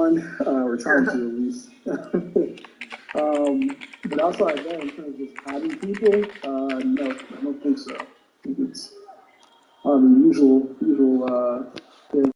on. We're trying to at least. But outside of that, in terms of just having people, no, I don't think so. I think it's the usual thing.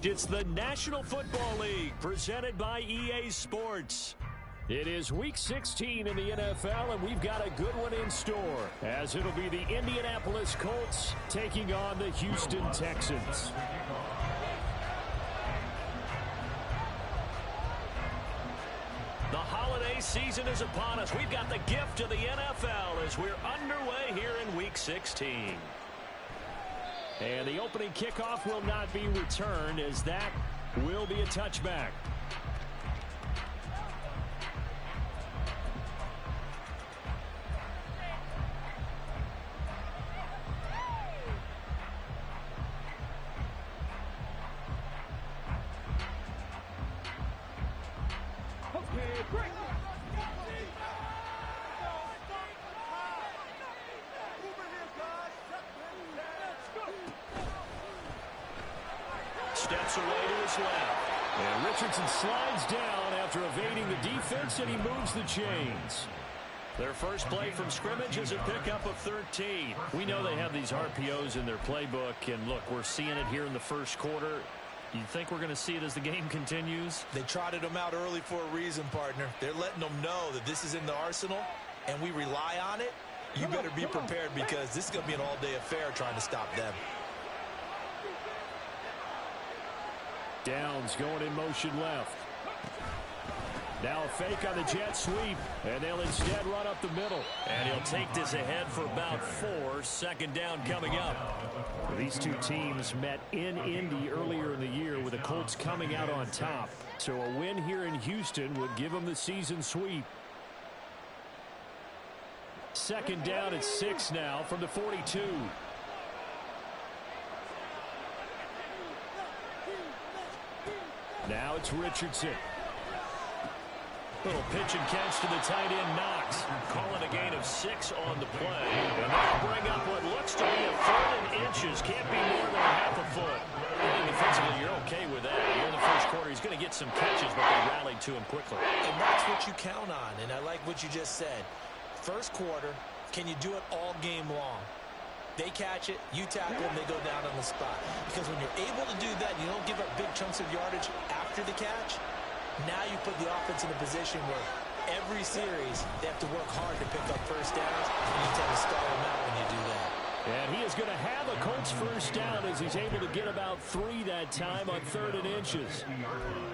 It's the National Football League presented by EA Sports. It is Week 16 in the NFL, and we've got a good one in store, as it'll be the Indianapolis Colts taking on the Houston Texans. The holiday season is upon us. We've got the gift of the NFL as we're underway here in Week 16. And the opening kickoff will not be returned, as that will be a touchback. Steps away to his left. And Richardson slides down after evading the defense, and he moves the chains. Their first play from scrimmage is a pickup of 13. We know they have these RPOs in their playbook, and look, we're seeing it here in the first quarter. You think we're going to see it as the game continues? They trotted them out early for a reason, partner. They're letting them know that this is in the arsenal, and we rely on it. You better be prepared, because this is going to be an all-day affair trying to stop them. Downs going in motion left. Now a fake on the jet sweep, and they'll instead run up the middle. And he'll take this ahead for about 4. Second down coming up. These two teams met in Indy earlier in the year, with the Colts coming out on top. So a win here in Houston would give them the season sweep. Second down at 6 now from the 42. Now it's Richardson. Little pitch and catch to the tight end, Knox. Calling a gain of 6 on the play. And they'll bring up what looks to be a 4th and inches. Can't be more than a half a foot. I think defensively you're okay with that. Here in the first quarter, he's going to get some catches, but they rallied to him quickly. And that's what you count on, and I like what you just said. First quarter, can you do it all game long? They catch it, you tackle them, they go down on the spot. Because when you're able to do that, you don't give up big chunks of yardage after the catch. Now you put the offense in a position where every series they have to work hard to pick up first downs, and you tend to stall them out when you do that. And he is going to have a Colts first down as he's able to get about 3 that time on 3rd and inches.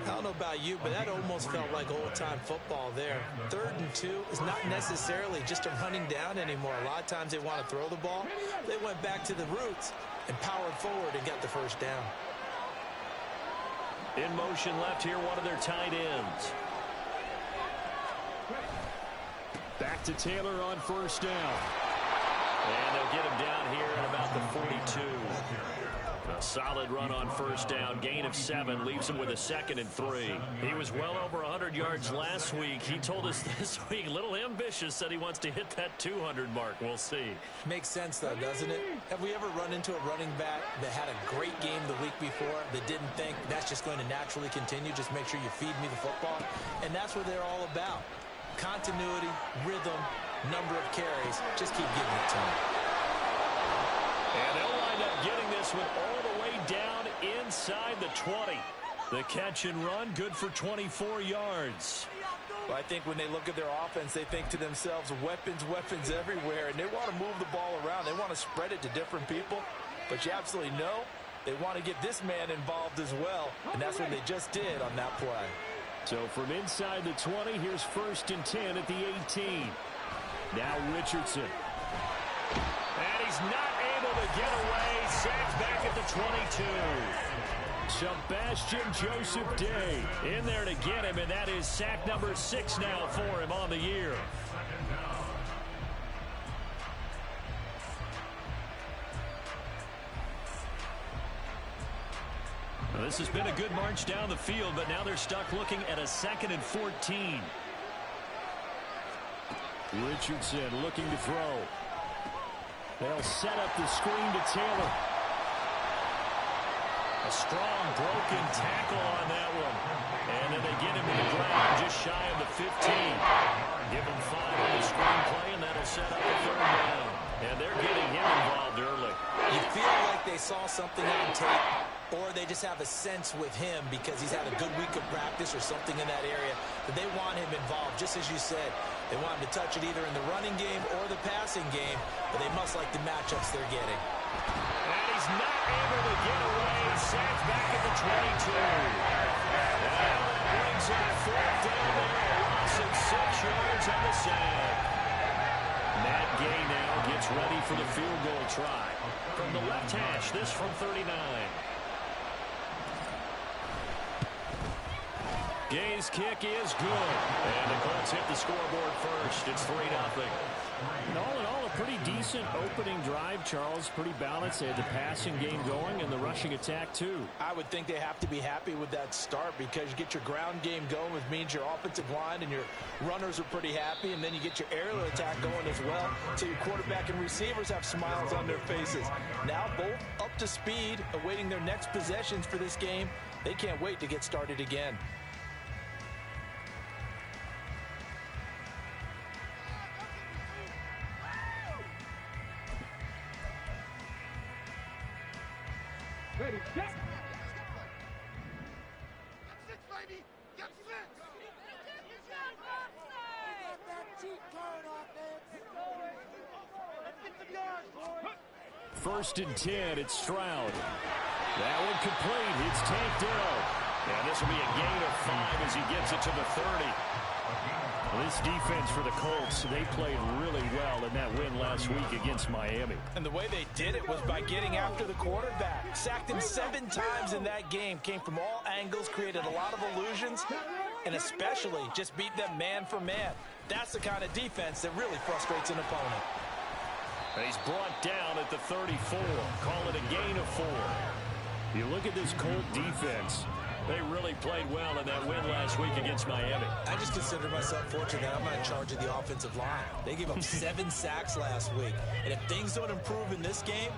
I don't know about you, but that almost felt like old-time football there. 3rd and 2 is not necessarily just a running down anymore. A lot of times they want to throw the ball. They went back to the roots and powered forward and got the first down. In motion left here, one of their tight ends. Back to Taylor on first down. And they'll get him down here at about the 42. A solid run on first down. Gain of 7 leaves him with a 2nd and 3. He was well over 100 yards last week. He told us this week, a little ambitious, said he wants to hit that 200 mark. We'll see. Makes sense, though, doesn't it? Have we ever run into a running back that had a great game the week before that didn't think that's just going to naturally continue? Just make sure you feed me the football. And that's what they're all about. Continuity, rhythm, number of carries. Just keep giving it to them. And they'll wind up getting this one all the way down inside the 20. The catch and run, good for 24 yards. Well, I think when they look at their offense, they think to themselves, weapons, weapons everywhere, and they want to move the ball around. They want to spread it to different people, but you absolutely know they want to get this man involved as well, and that's what they just did on that play. So from inside the 20, here's 1st and 10 at the 18. Now Richardson. And he's not able to get away. Sacked back at the 22. Sebastian Joseph Day in there to get him, and that is sack number 6 now for him on the year. Well, this has been a good march down the field, but now they're stuck looking at a 2nd and 14. Richardson looking to throw. They'll set up the screen to Taylor. A strong broken tackle on that one. And then they get him to the ground just shy of the 15. Give him 5 on the screenplay, and that'll set up the 3rd down. And they're getting him involved early. You feel like they saw something on tape, or they just have a sense with him because he's had a good week of practice or something in that area that they want him involved, just as you said. They want him to touch it either in the running game or the passing game, but they must like the matchups they're getting. And he's not able to get away. Sacked back at the 22. And that brings up 4th down there. A loss of 6 yards on the sack. Matt Gay now gets ready for the field goal try. From the left hash, this from 39. Gay's kick is good. And the Colts hit the scoreboard first. It's 3-0. All in all, a pretty decent opening drive, Charles. Pretty balanced. They had the passing game going and the rushing attack, too. I would think they have to be happy with that start because you get your ground game going, which means your offensive line and your runners are pretty happy, and then you get your aerial attack going as well, so your quarterback and receivers have smiles on their faces. Now both up to speed, awaiting their next possessions for this game. They can't wait to get started again. Ready, get! First and 10, it's Stroud. That one complete. It's tanked down. And this will be a gain of 5 as he gets it to the 30. This defense for the Colts, they played really well in that win last week against Miami. And the way they did it was by getting after the quarterback. Sacked him 7 times in that game. Came from all angles, created a lot of illusions, and especially just beat them man for man. That's the kind of defense that really frustrates an opponent. And he's brought down at the 34. Call it a gain of 4. You look at this Colt defense. They really played well in that win last week against Miami. I just consider myself fortunate that I'm not in charge of the offensive line. They gave up 7 sacks last week. And if things don't improve in this game,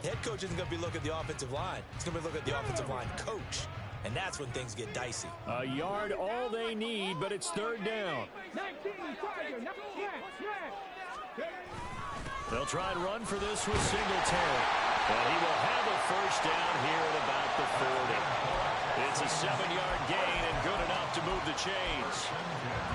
the head coach isn't going to be looking at the offensive line. He's going to be looking at the offensive line coach. And that's when things get dicey. A yard all they need, but it's 3rd down. They'll try and run for this with Singletary. And he will have a first down here at about the 40. It's a 7-yard gain and good enough to move the chains.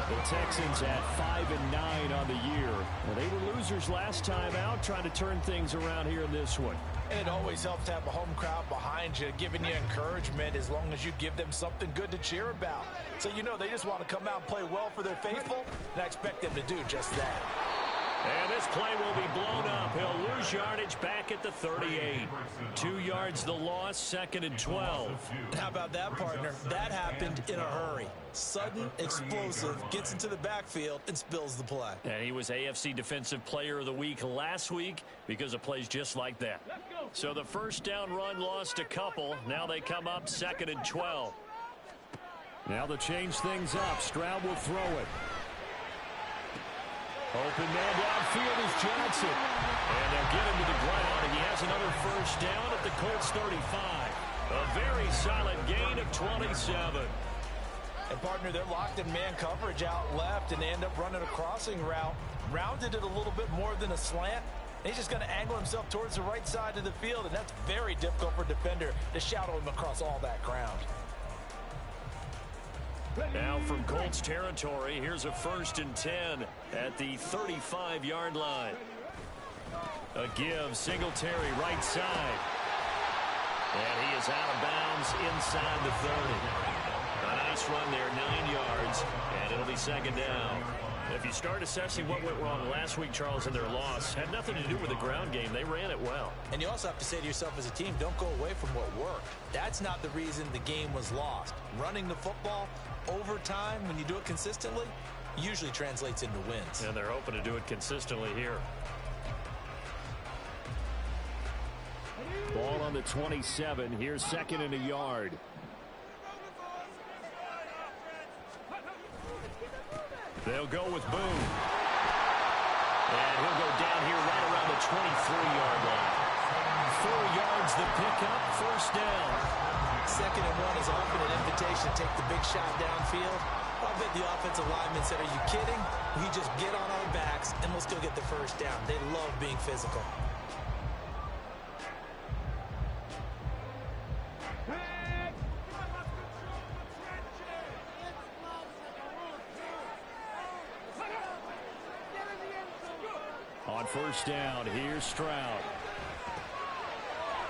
The Texans at 5-9 on the year. Well, they were losers last time out, trying to turn things around here in this one. And it always helps to have a home crowd behind you, giving you encouragement as long as you give them something good to cheer about. So you know they just want to come out and play well for their faithful, and I expect them to do just that. And this play will be blown up. He'll lose yardage back at the 38. 2 yards the loss, 2nd and 12. How about that, partner? That happened in a hurry. Sudden, explosive, gets into the backfield and spills the play. And he was AFC Defensive Player of the Week last week because of plays just like that. So the first down run lost a couple. Now they come up 2nd and 12. Now to change things up, Stroud will throw it. Open man downfield is Johnson. And they'll get him to the ground, and he has another first down at the Colts 35. A very solid gain of 27. And, partner, they're locked in man coverage out left, and they end up running a crossing route. Rounded it a little bit more than a slant. And he's just going to angle himself towards the right side of the field, and that's very difficult for a defender to shadow him across all that ground. Now from Colts territory, here's a 1st and 10 at the 35-yard line. A give, Singletary right side. And he is out of bounds inside the 30. A nice run there, 9 yards, and it'll be 2nd down. If you start assessing what went wrong last week, Charles, in their loss, had nothing to do with the ground game. They ran it well. And you also have to say to yourself as a team, don't go away from what worked. That's not the reason the game was lost. Running the football over time, when you do it consistently, usually translates into wins. And they're hoping to do it consistently here. Ball on the 27. Here's 2nd and a yard. They'll go with Boone. And he'll go down here right around the 23-yard line. 4 yards the pickup, 1st down. 2nd and 1 is often an invitation to take the big shot downfield. I bet the offensive lineman said, are you kidding? We just get on our backs and let's go get the 1st down. They love being physical. On 1st down, here's Stroud.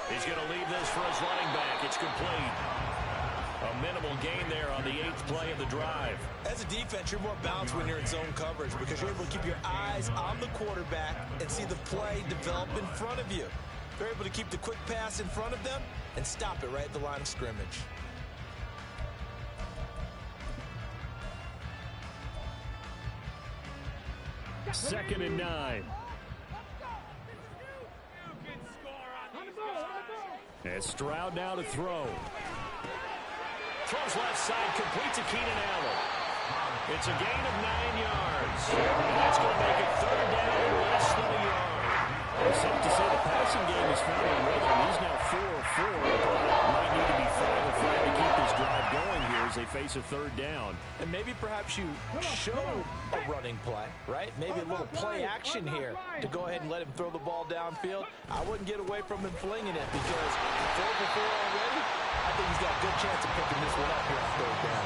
He's going to leave this for his running back. It's complete. A minimal gain there on the 8th play of the drive. As a defense, you're more balanced when you're in zone coverage because you're able to keep your eyes on the quarterback and see the play develop in front of you. They're able to keep the quick pass in front of them and stop it right at the line of scrimmage. Second and 9. And Stroud now to throw. Throws left side, complete to Keenan Allen. It's a gain of 9 yards. And that's going to make it 3rd down and less than a yard. It's safe to say the passing game is found in rhythm. He's now 4 of 4. Might need to be 5 of 5 to keep this drive going here as they face a 3rd down. And maybe perhaps you show a running play, right? Maybe a little play action here to go ahead and let him throw the ball downfield. I wouldn't get away from him flinging it because 4 for 4 already. I think he's got a good chance of picking this one up here on 3rd down.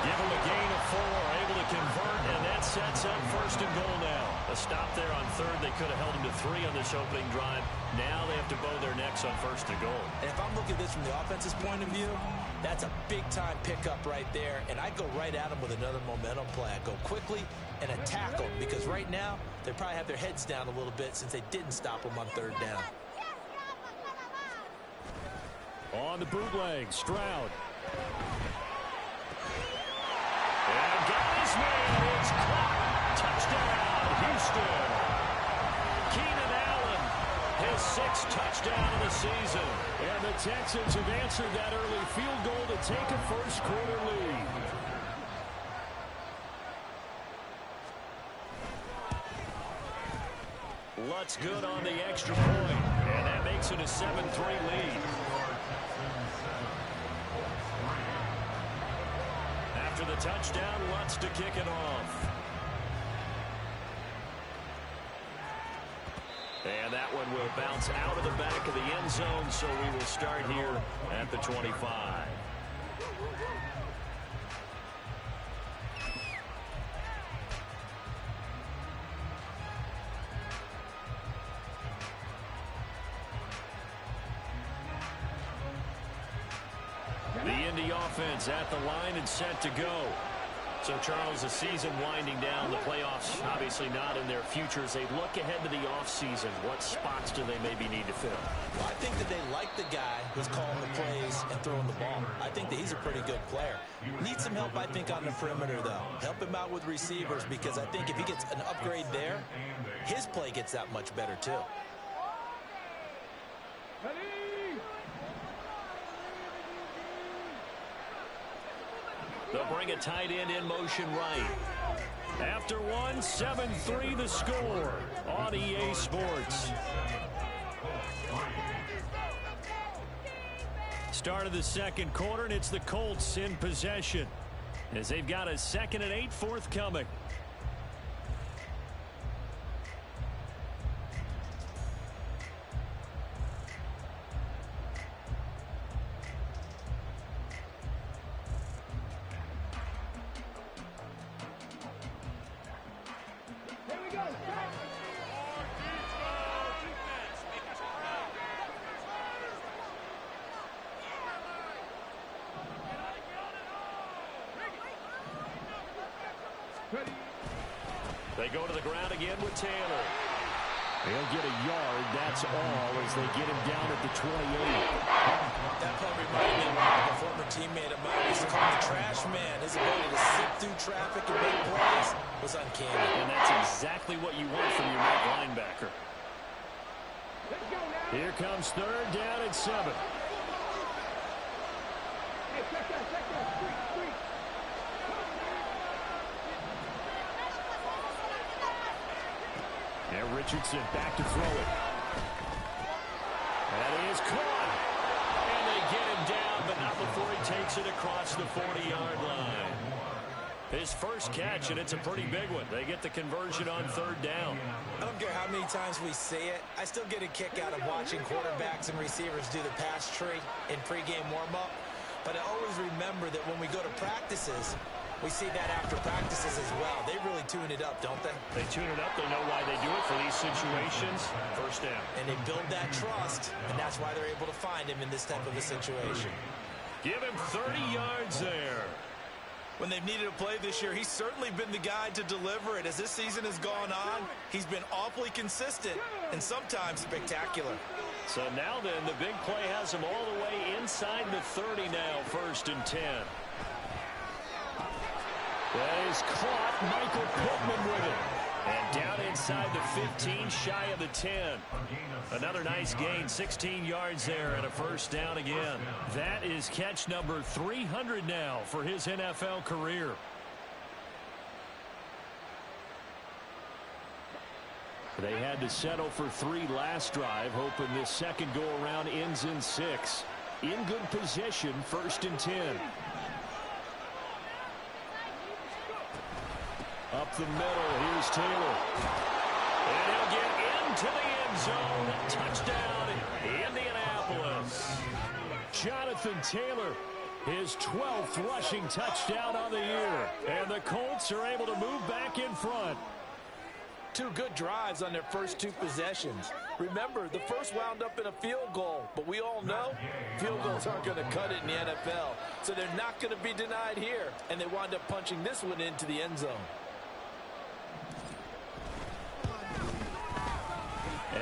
Give him a gain of 4, able to convert, and that sets up 1st and goal now. A stop there on 3rd. They could have held him to 3 on this opening drive. Now they have to bow their necks on 1st and goal. And if I'm looking at this from the offense's point of view, that's a big-time pickup right there. And I go right at him with another momentum play. I go quickly and attack them because right now they probably have their heads down a little bit since they didn't stop them on 3rd down. On the bootleg, Stroud. And got his man. It's caught. Touchdown, Houston. Keenan Allen, his 6th touchdown of the season. And the Texans have answered that early field goal to take a 1st quarter lead. Lutz good on the extra point. And that makes it a 7-3 lead. After the touchdown, Lutz to kick it off. And that one will bounce out of the back of the end zone, so we will start here at the 25. offense at the line and set to go. So, Charles, the season winding down, the playoffs obviously not in their future. As they look ahead to the offseason, what spots do they maybe need to fill? Well, I think that they like the guy who's calling the plays and throwing the ball. I think that he's a pretty good player. Needs some help, I think, on the perimeter, though. Help him out with receivers, because I think if he gets an upgrade there, his play gets that much better, too. They'll bring a tight end in motion right. After one, 7-3 the score on EA Sports. Start of the second quarter, and it's the Colts in possession as they've got a 2nd and 8 forthcoming. They go to the ground again with Taylor. He'll get a yard, that's all, as they get him down at the 28. That play reminded me of a former teammate of mine. He's called the trash man. His ability to sit through traffic and make plays was uncanny. And that's exactly what you want from your middle linebacker. Here comes 3rd down and 7. And Richardson back to throw it. That is caught. And they get him down, but not before he takes it across the 40-yard line. His first catch, and it's a pretty big one. They get the conversion on 3rd down. I don't care how many times we say it. I still get a kick out of watching quarterbacks and receivers do the pass tree in pregame warm-up. But I always remember that when we go to practices, we see that after practices as well. They really tune it up, don't they? They tune it up. They know why they do it for these situations. 1st down. And they build that trust, and that's why they're able to find him in this type of a situation. Give him 30 yards there. When they've needed a play this year, he's certainly been the guy to deliver it. As this season has gone on, he's been awfully consistent and sometimes spectacular. So now then, the big play has him all the way inside the 30 now, 1st and 10. That is caught. Michael Pittman with it. And down inside the 15, shy of the 10. Another nice gain, 16 yards there, and a 1st down again. That is catch number 300 now for his NFL career. They had to settle for 3 last drive, hoping this second go-around ends in 6. In good position, 1st and 10. Up the middle, here's Taylor. And he'll get into the end zone. Touchdown, Indianapolis. Jonathan Taylor, his 12th rushing touchdown on the year. And the Colts are able to move back in front. 2 good drives on their first 2 possessions. Remember, the first wound up in a field goal, but we all know field goals aren't going to cut it in the NFL. So they're not going to be denied here, and they wind up punching this one into the end zone.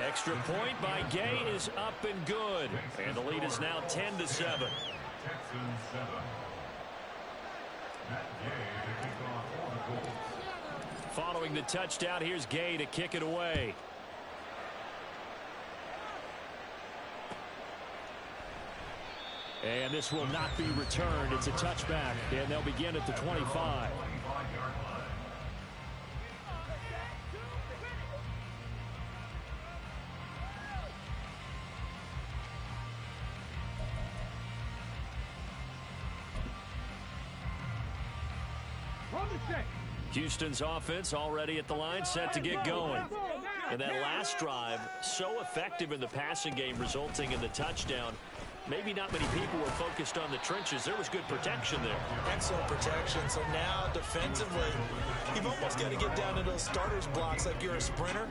Extra point by Gay is up and good. And the lead is now 10-7. Following the touchdown, here's Gay to kick it away. And this will not be returned. It's a touchback, and they'll begin at the 25. Houston's offense already at the line, set to get going. And that last drive, so effective in the passing game, resulting in the touchdown. maybe not many people were focused on the trenches. There was good protection there. Excellent protection. So now defensively, you've almost got to get down to those starters blocks like you're a sprinter.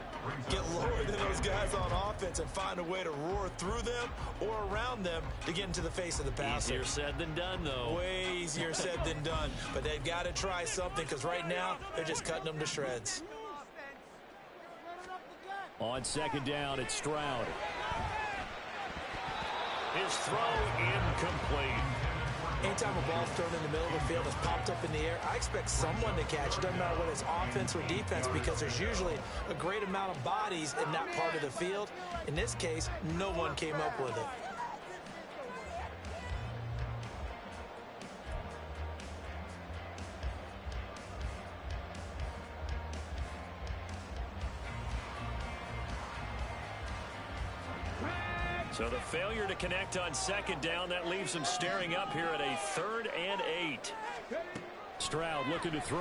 Get lower than those guys on offense and find a way to roar through them or around them to get into the face of the passer. Easier said than done, though. Way easier said than done. But they've got to try something because right now they're just cutting them to shreds. On second down, it's Stroud. His throw incomplete. Anytime a ball's thrown in the middle of the field, it's popped up in the air, I expect someone to catch it. Doesn't matter whether it's offense or defense because there's usually a great amount of bodies in that part of the field. In this case, no one came up with it. So the failure to connect on second down, that leaves him staring up here at a 3rd and 8. Stroud looking to throw.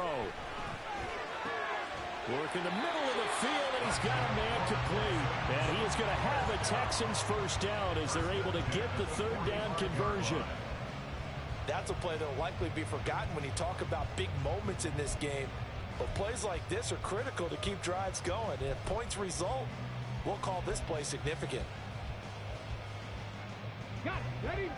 Work in the middle of the field, and he's got a man complete. And he is going to have a Texans first down as they're able to get the 3rd down conversion. That's a play that will likely be forgotten when you talk about big moments in this game. But plays like this are critical to keep drives going. And if points result, we'll call this play significant. Got it. Ready?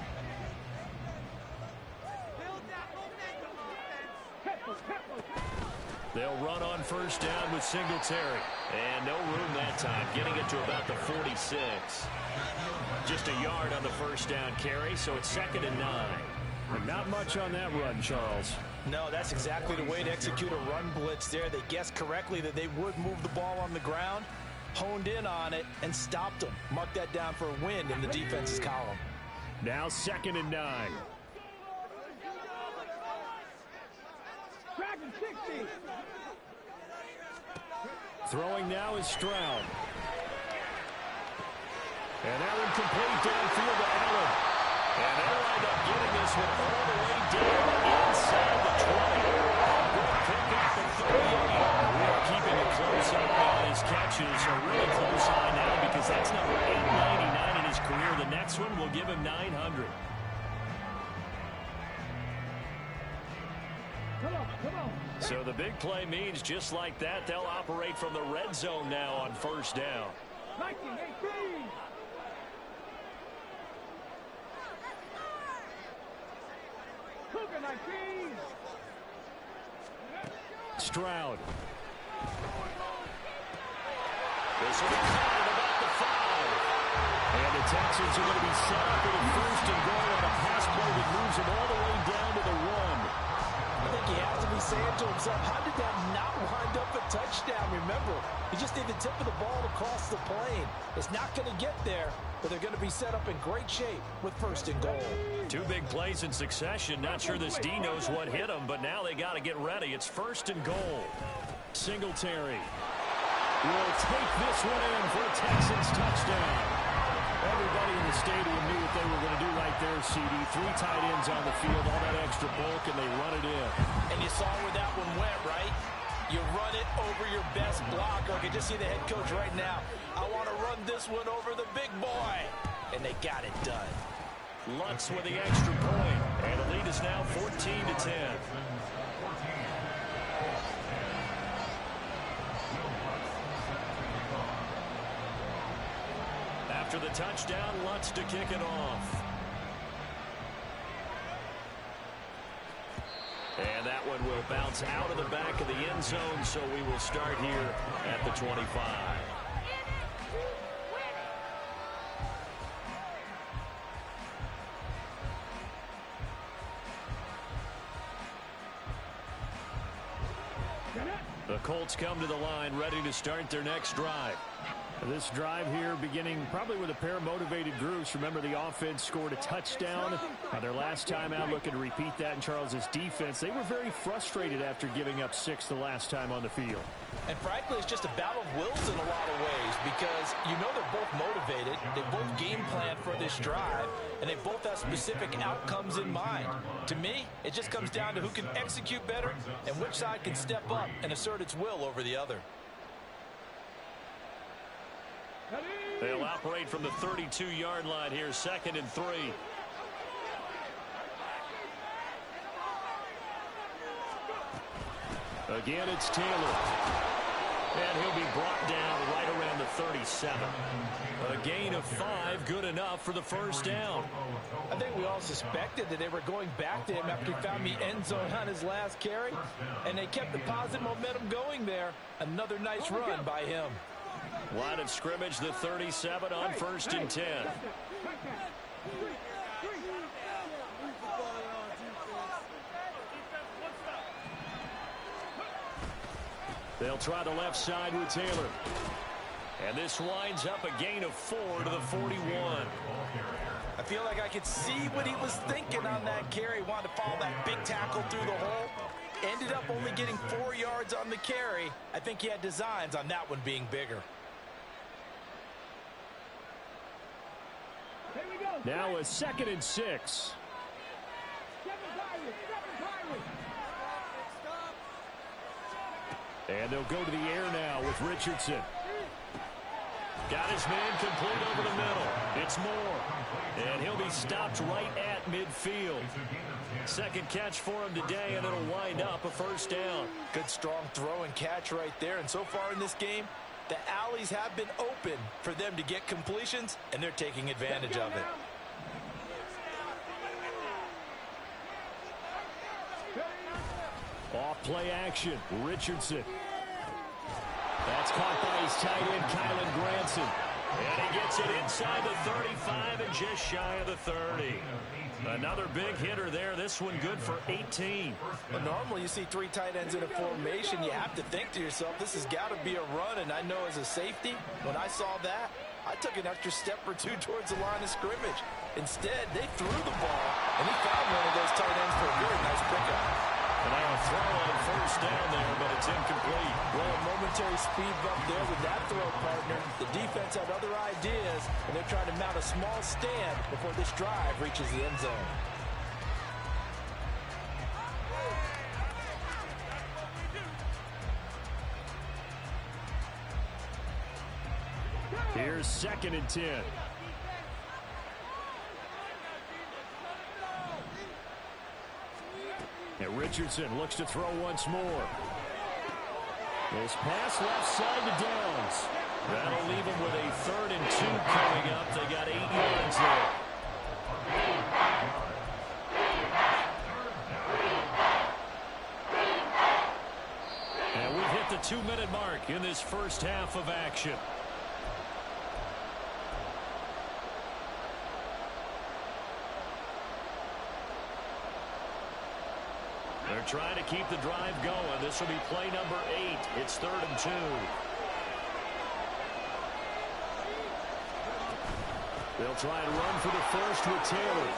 They'll run on first down with Singletary. And no room that time, getting it to about the 46. Just a yard on the first down carry, so it's 2nd and 9. And not much on that run, Charles. No, that's exactly the way to execute a run blitz there. They guessed correctly that they would move the ball on the ground, honed in on it, and stopped them. Mark that down for a win in the defense's column. Now 2nd and 9. Dragon 60. Throwing now is Stroud. And that one complete downfield to Allen. And they wind up getting this one all the way down inside the 20. Good pick up the 38. We are keeping a close eye on his catches. A really close eye now because that's number 899 in his career. The next one will give him 900. Come on, come on. So the big play means just like that, they'll operate from the red zone now on first down. 1918. Cougar 19. Stroud. This will be caught at about the 5. And the Texans are going to be set up with a 1st and goal on a pass play that moves them all the way down to the 1. I think he has to be saying to himself, how did that not wind up a touchdown? Remember, you just need the tip of the ball to cross the plane. It's not going to get there, but they're going to be set up in great shape with 1st and goal. 2 big plays in succession. Not sure this D knows what hit him, but now they got to get ready. It's 1st and goal. Singletary will take this one in for a Texans touchdown. Everybody in the stadium knew what they were going to do right there, CD. 3 tight ends on the field, all that extra bulk, and they run it in. And you saw where that one went, right? You run it over your best blocker. I can just see the head coach right now. I want to run this one over the big boy. And they got it done. Lutz with the extra point. And the lead is now 14-10. After the touchdown, Lutz to kick it off. And that one will bounce out of the back of the end zone, so we will start here at the 25. The Colts come to the line, ready to start their next drive. This drive here beginning probably with a pair of motivated groups. Remember, the offense scored a touchdown. Their last time out, looking to repeat that in Charles's defense. They were very frustrated after giving up 6 the last time on the field. And frankly, it's just a battle of wills in a lot of ways because you know they're both motivated. They both game plan for this drive, and they both have specific outcomes in mind. To me, it just comes down to who can execute better and which side can step up and assert its will over the other. They'll operate from the 32-yard line here, 2nd and 3. Again, it's Taylor. And he'll be brought down right around the 37. A gain of 5, good enough for the first down. I think we all suspected that they were going back to him after he found the end zone on his last carry, and they kept the positive momentum going there. Another nice run by him. Line of scrimmage, the 37 on 1st and 10. They'll try the left side with Taylor. And this winds up a gain of 4 to the 41. I feel like I could see what he was thinking on that carry. Wanted to follow that big tackle through the hole. Ended up only getting 4 yards on the carry. I think he had designs on that one being bigger. Now a 2nd and 6. And they'll go to the air now with Richardson. Got his man complete over the middle. It's Moore. And he'll be stopped right at midfield. Second catch for him today, and it'll wind up a first down. Good strong throw and catch right there. And so far in this game, the alleys have been open for them to get completions, and they're taking advantage of it. Off play action, Richardson. That's caught by his tight end, Kylan Granson. And he gets it inside the 35 and just shy of the 30. Another big hitter there. This one good for 18. Well, normally you see 3 tight ends in a formation. You have to think to yourself, this has got to be a run. And I know as a safety, when I saw that, I took an extra step or 2 towards the line of scrimmage. Instead, they threw the ball, and he found one of those tight ends for a very nice pickup. And now a throw on first down there, but it's incomplete. Well, a momentary speed bump there with that throw, partner. The defense had other ideas, and they're trying to mount a small stand before this drive reaches the end zone. Here's 2nd and 10. And Richardson looks to throw once more. This pass left side to Downs. That'll leave him with a 3rd and 2 coming up. They got 8 yards there. And we've hit the 2-minute mark in this first half of action. They're trying to keep the drive going. This will be play number 8. It's 3rd and 2. They'll try and run for the first with Taylor.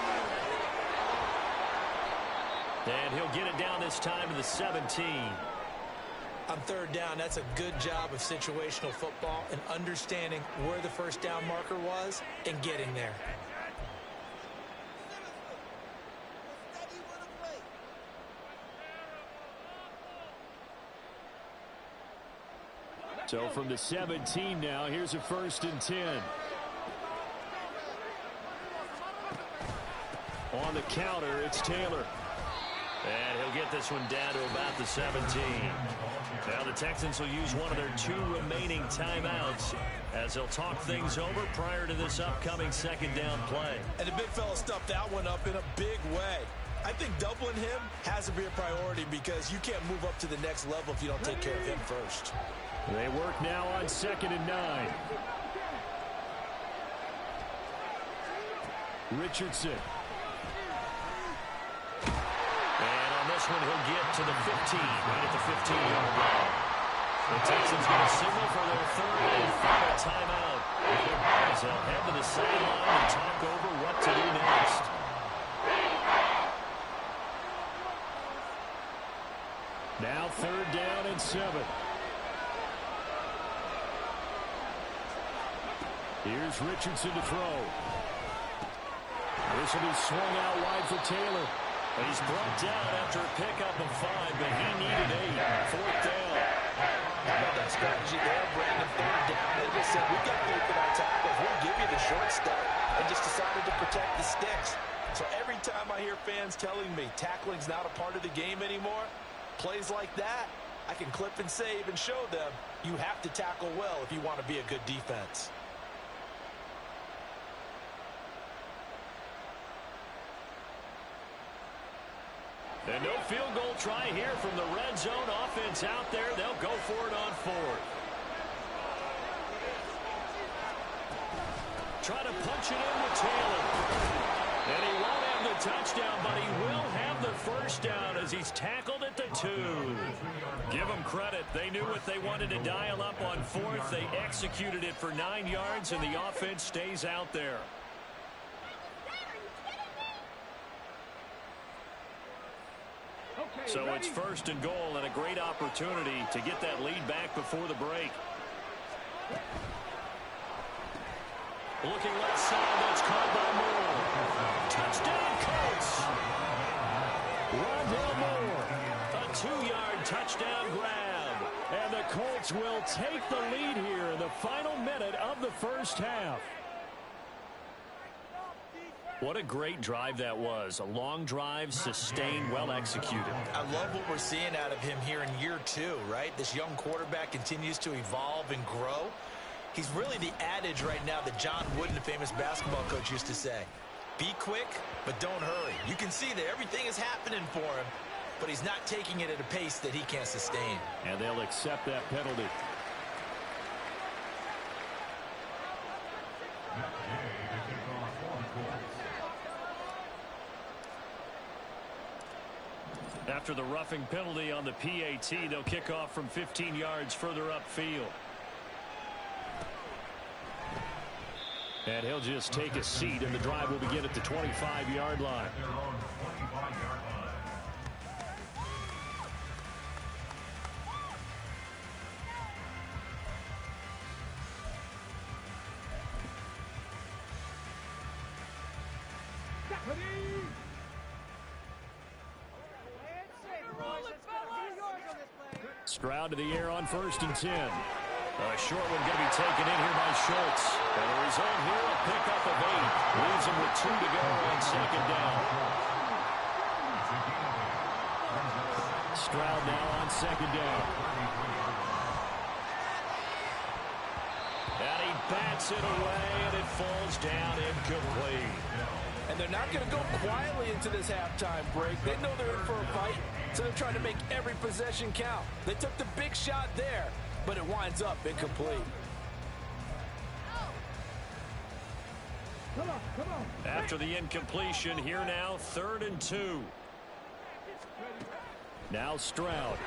And he'll get it down this time to the 17. On 3rd down, that's a good job of situational football and understanding where the first down marker was and getting there. So from the 17 now, here's a 1st and 10. On the counter, it's Taylor. And he'll get this one down to about the 17. Now the Texans will use one of their 2 remaining timeouts as they'll talk things over prior to this upcoming 2nd down play. And the big fella stuffed that one up in a big way. I think doubling him has to be a priority because you can't move up to the next level if you don't take care of him first. They work now on 2nd and 9. Richardson. And on this one, he'll get to the 15, right at the 15-yard line. The Texans going to signal for their 3rd and final timeout. As they'll head to the sideline and talk over what to do next. Now 3rd down and 7. Here's Richardson to throw. This will be swung out wide for Taylor. He's brought down after a pickup of 5, but he needed 8. Fourth down. How about that strategy there, Brandon? Third down. They just said, we got faith in our tackles. We'll give you the short stuff. And just decided to protect the sticks. So every time I hear fans telling me tackling's not a part of the game anymore, plays like that, I can clip and save and show them you have to tackle well if you want to be a good defense. And no field goal try here from the red zone. Offense out there. They'll go for it on 4th. Try to punch it in with Taylor. And he won't have the touchdown, but he will have the first down as he's tackled at the 2. Give them credit. They knew what they wanted to dial up on 4th. They executed it for 9 yards, and the offense stays out there. Okay, So ready? it's 1st and goal and a great opportunity to get that lead back before the break. Looking left side, that's caught by Moore. Touchdown, Colts. Rondell Moore, a 2-yard touchdown grab. And the Colts will take the lead here in the final minute of the first half. What a great drive that was. A long drive, sustained, well executed. I love what we're seeing out of him here in year 2, right? This young quarterback continues to evolve and grow. He's really the adage right now that John Wooden, the famous basketball coach, used to say. Be quick, but don't hurry. You can see that everything is happening for him, but he's not taking it at a pace that he can't sustain. And they'll accept that penalty. After the roughing penalty on the PAT, they'll kick off from 15 yards further upfield. And he'll just take a seat, and the drive will begin at the 25-yard line. Stroud to the air on 1st and 10. A short one going to be taken in here by Schultz. And the result here, a pickup of 8. Leaves him with 2 to go on 2nd down. Stroud now on 2nd down. And he bats it away, and it falls down incomplete. And they're not going to go quietly into this halftime break. They know they're in for a fight, so they're trying to make every possession count. They took the big shot there, but it winds up incomplete. Come on. After the incompletion, here now, 3rd and 2. Now Stroud.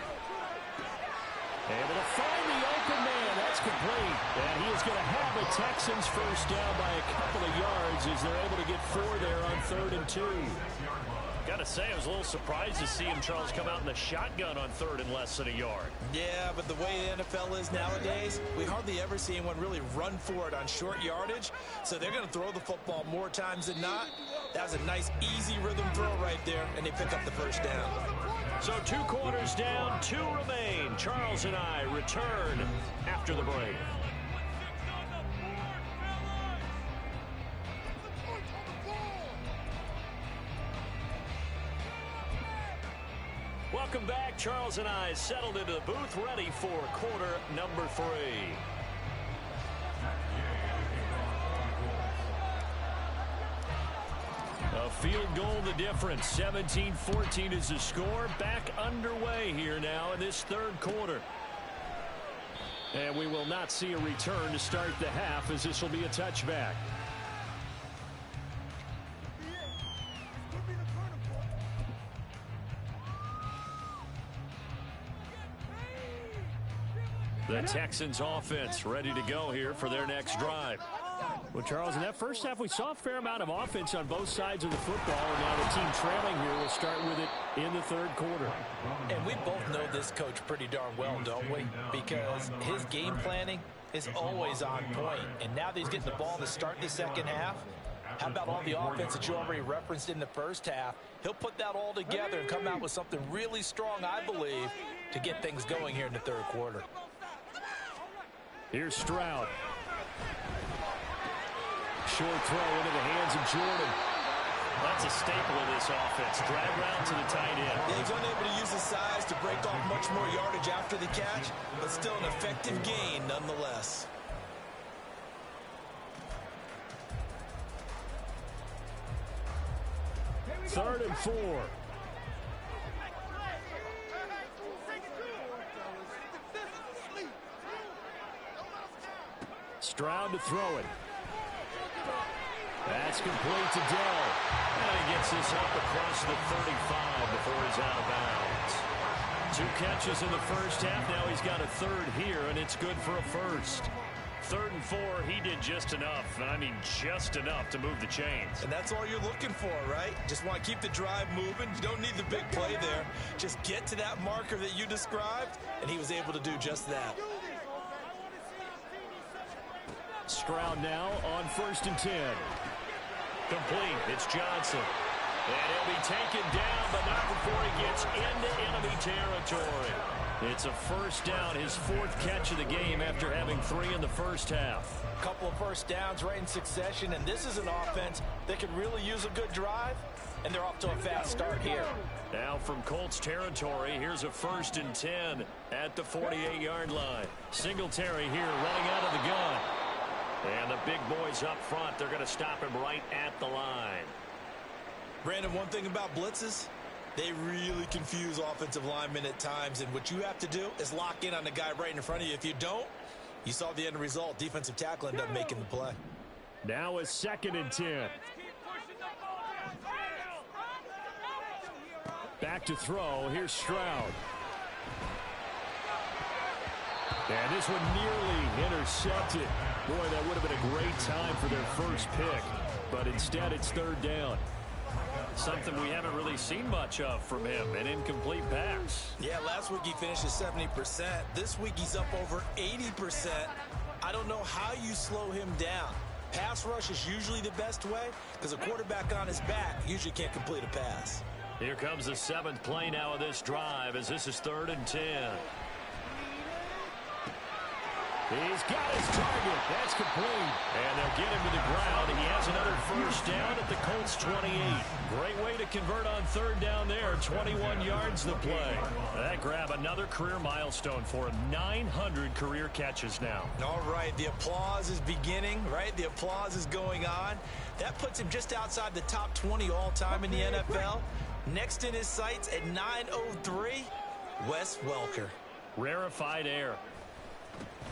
Able to find the open man. That's complete. And he is going to have the Texans first down by a couple of yards as they're able to get 4 there on 3rd and 2. Got to say, I was a little surprised to see him, Charles, come out in the shotgun on 3rd and less than a yard. Yeah, but the way the NFL is nowadays, we hardly ever see anyone really run for it on short yardage. So they're going to throw the football more times than not. That was a nice, easy rhythm throw right there, and they pick up the first down. So 2 quarters down, 2 remain. Charles and I return after the break. Welcome back. Charles and I settled into the booth, ready for quarter number 3. A field goal the difference. 17-14 is the score. Back underway here now in this 3rd quarter. And we will not see a return to start the half, as this will be a touchback. The Texans offense ready to go here for their next drive. Well, Charles, in that first half, we saw a fair amount of offense on both sides of the football, and now the team trailing here will start with it in the 3rd quarter. And we both know this coach pretty darn well, don't we? Because his game planning is always on point. And now that he's getting the ball to start the second half, How about all the offense that you already referenced in the first half? He'll put that all together and come out with something really strong, I believe, to get things going here in the third quarter. Here's Stroud. Short throw into the hands of Jordan. That's a staple of this offense. Drag route to the tight end. Yeah, he's unable to use his size to break off much more yardage after the catch, but still an effective gain nonetheless. Third and 4. Stroud to throw it. That's complete to Dell. And he gets this up across the 35 before he's out of bounds. 2 catches in the first half. Now he's got a third here, and it's good for a first. Third and 4, he did just enough. I mean, just enough to move the chains. And that's all you're looking for, right? Just want to keep the drive moving. You don't need the big play there. Just get to that marker that you described, and he was able to do just that. Stroud now on 1st and 10. Complete. It's Johnson. And he'll be taken down, but not before he gets into enemy territory. It's a first down, his 4th catch of the game after having 3 in the first half. A couple of first downs right in succession, and this is an offense that could really use a good drive, and they're off to a fast start here. Now from Colts territory, here's a 1st and 10 at the 48-yard line. Singletary here running out of the gun. And the big boys up front, they're going to stop him right at the line. Brandon, one thing about blitzes, they really confuse offensive linemen at times, and what you have to do is lock in on the guy right in front of you. If you don't, you saw the end result. Defensive tackle ended up making the play. Now a 2nd and 10. Back to throw. Here's Stroud. And this one nearly intercepted. Boy, that would have been a great time for their first pick. But instead, it's 3rd down. Something we haven't really seen much of from him, an incomplete pass. Yeah, last week he finished at 70%. This week he's up over 80%. I don't know how you slow him down. Pass rush is usually the best way because a quarterback on his back usually can't complete a pass. Here comes the 7th play now of this drive as this is 3rd and 10. He's got his target. That's complete. And they'll get him to the ground. He has another first down at the Colts 28. Great way to convert on 3rd down there. 21 yards the play. That grab another career milestone for him. 900 career catches now. All right, the applause is beginning, right? The applause is going on. That puts him just outside the top 20 all-time in the NFL. Next in his sights at 903, Wes Welker. Rarefied air.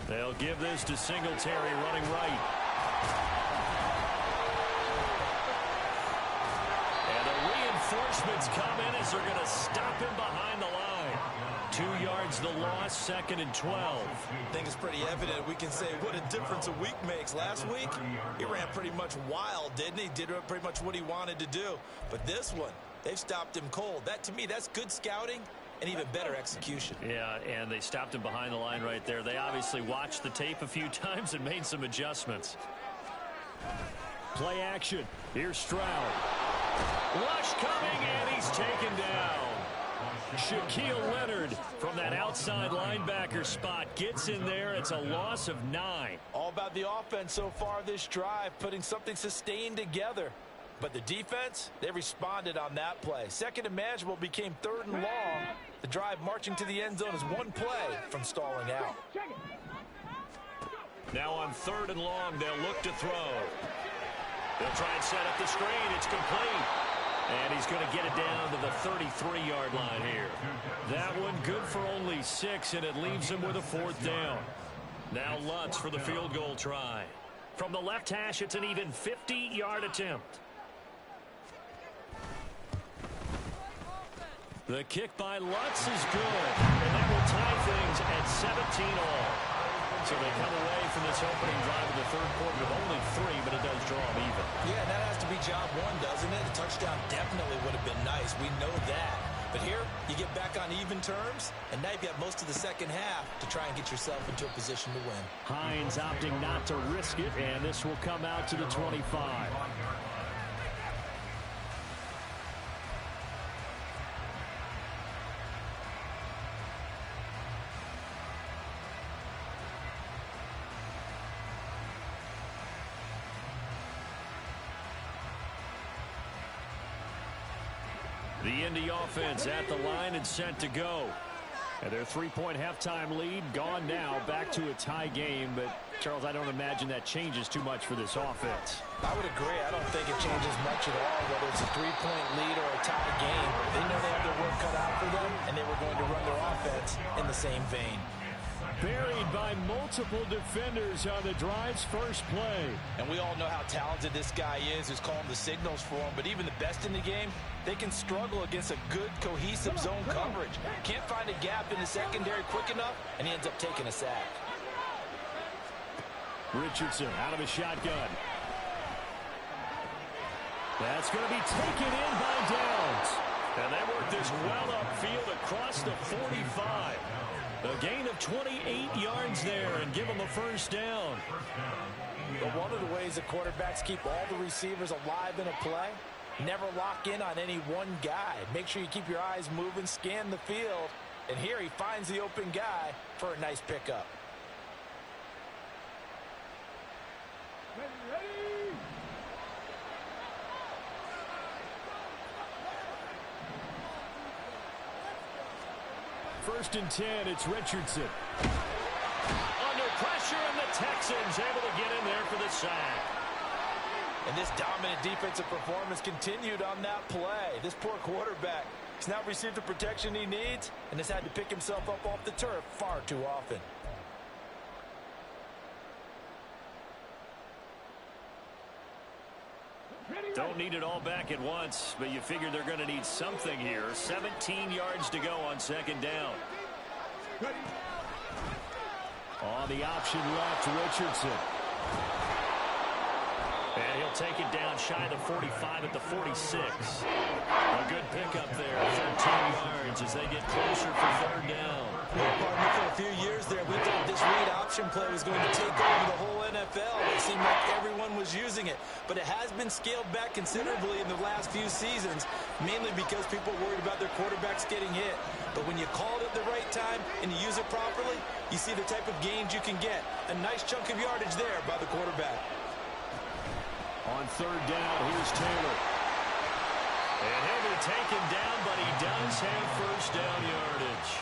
They'll give this to Singletary running right. And the reinforcements come in as they're going to stop him behind the line. 2 yards the loss, 2nd and 12. I think it's pretty evident. We can say what a difference a week makes. Last week, he ran pretty much wild, didn't he? Did pretty much what he wanted to do. But this one, they've stopped him cold. That, to me, that's good scouting. And even better execution. Yeah, and they stopped him behind the line right there. They obviously watched the tape a few times and made some adjustments. Play action. Here's Stroud. Rush coming, and he's taken down. Shaquille Leonard from that outside linebacker spot gets in there. It's a loss of 9. All about the offense so far this drive, putting something sustained together. But the defense, they responded on that play. 2nd and manageable became 3rd and long. The drive marching to the end zone is one play from stalling out. Now on 3rd and long, they'll look to throw. They'll try and set up the screen. It's complete. And he's going to get it down to the 33-yard line here. That one good for only 6, and it leaves him with a 4th down. Now Lutz for the field goal try. From the left hash, it's an even 50-yard attempt. The kick by Lutz is good, and that will tie things at 17 all. So they come away from this opening drive in the 3rd quarter with only 3, but it does draw them even. Yeah, that has to be job 1, doesn't it? A touchdown definitely would have been nice. We know that. But here, you get back on even terms, and now you've got most of the second half to try and get yourself into a position to win. Hines opting not to risk it, and this will come out to the 25. The Indy offense at the line and set to go. And their 3-point halftime lead gone now, back to a tie game. But, Charles, I don't imagine that changes too much for this offense. I would agree. I don't think it changes much at all, whether it's a 3-point lead or a tie game. They know they have their work cut out for them, and they were going to run their offense in the same vein. Buried by multiple defenders on the drive's first play. And we all know how talented this guy is who's calling the signals for him. But even the best in the game, they can struggle against a good, cohesive zone coverage. Can't find a gap in the secondary quick enough, and he ends up taking a sack. Richardson out of a shotgun. That's going to be taken in by Downs. And they work this well upfield across the 45. A gain of 28 yards there and give them a first down. But one of the ways the quarterbacks keep all the receivers alive in a play, never lock in on any one guy. Make sure you keep your eyes moving, scan the field. And here he finds the open guy for a nice pickup. Ready. First and 10, it's Richardson. Under pressure, and the Texans able to get in there for the sack. And this dominant defensive performance continued on that play. This poor quarterback has not received the protection he needs and has had to pick himself up off the turf far too often. Don't need it all back at once, but you figure they're going to need something here. 17 yards to go on second down. On the option left, Richardson. And he'll take it down shy of the 45 at the 46. A good pickup there, 13 yards as they get closer for third down. Pardon me, for a few years there, we thought this read option play was going to take over the whole NFL. It seemed like everyone was using it. But it has been scaled back considerably in the last few seasons, mainly because people are worried about their quarterbacks getting hit. But when you call it at the right time and you use it properly, you see the type of gains you can get. A nice chunk of yardage there by the quarterback. On third down, here's Taylor. And he'll be taken down, but he does have first down yardage.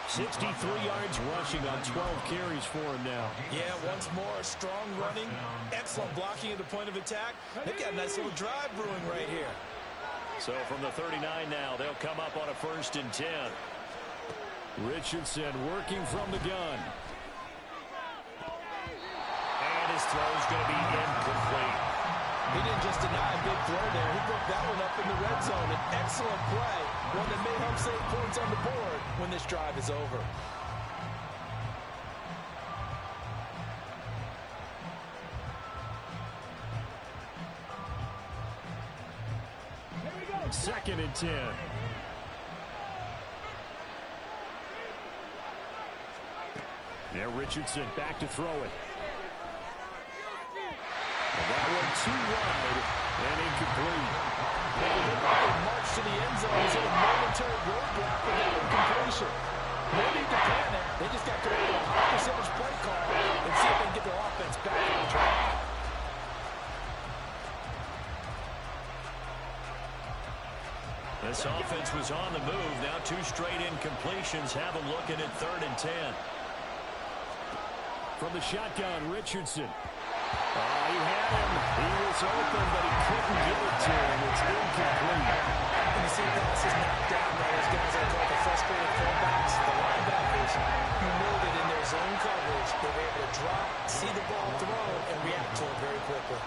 63 yards rushing on 12 carries for him now. Yeah, once more, strong running, excellent blocking at the point of attack. They've got a nice little drive brewing right here. So from the 39 now, they'll come up on a first and 10. Richardson working from the gun. And his throw's going to be incomplete. He didn't just deny a big throw there. He broke that one up in the red zone. An excellent play. One that may help save points on the board when this drive is over. Second and 10. Now Richardson back to throw it. That one too wide and incomplete. They march to the end zone. He's in a momentary roadblock with that incompletion. No need to panic. They just got to make a high percentage play call and see if they can get their offense back on track. This offense was on the move. Now two straight incompletions have them looking at third and 10. From the shotgun, Richardson. He had him. He was open, but he couldn't give it to him. It's incomplete. And you see passes knocked down by those guys I call the frustrated fullbacks, the linebackers, who know that in their zone coverage, they're able to drop, see the ball thrown, and react to it very quickly.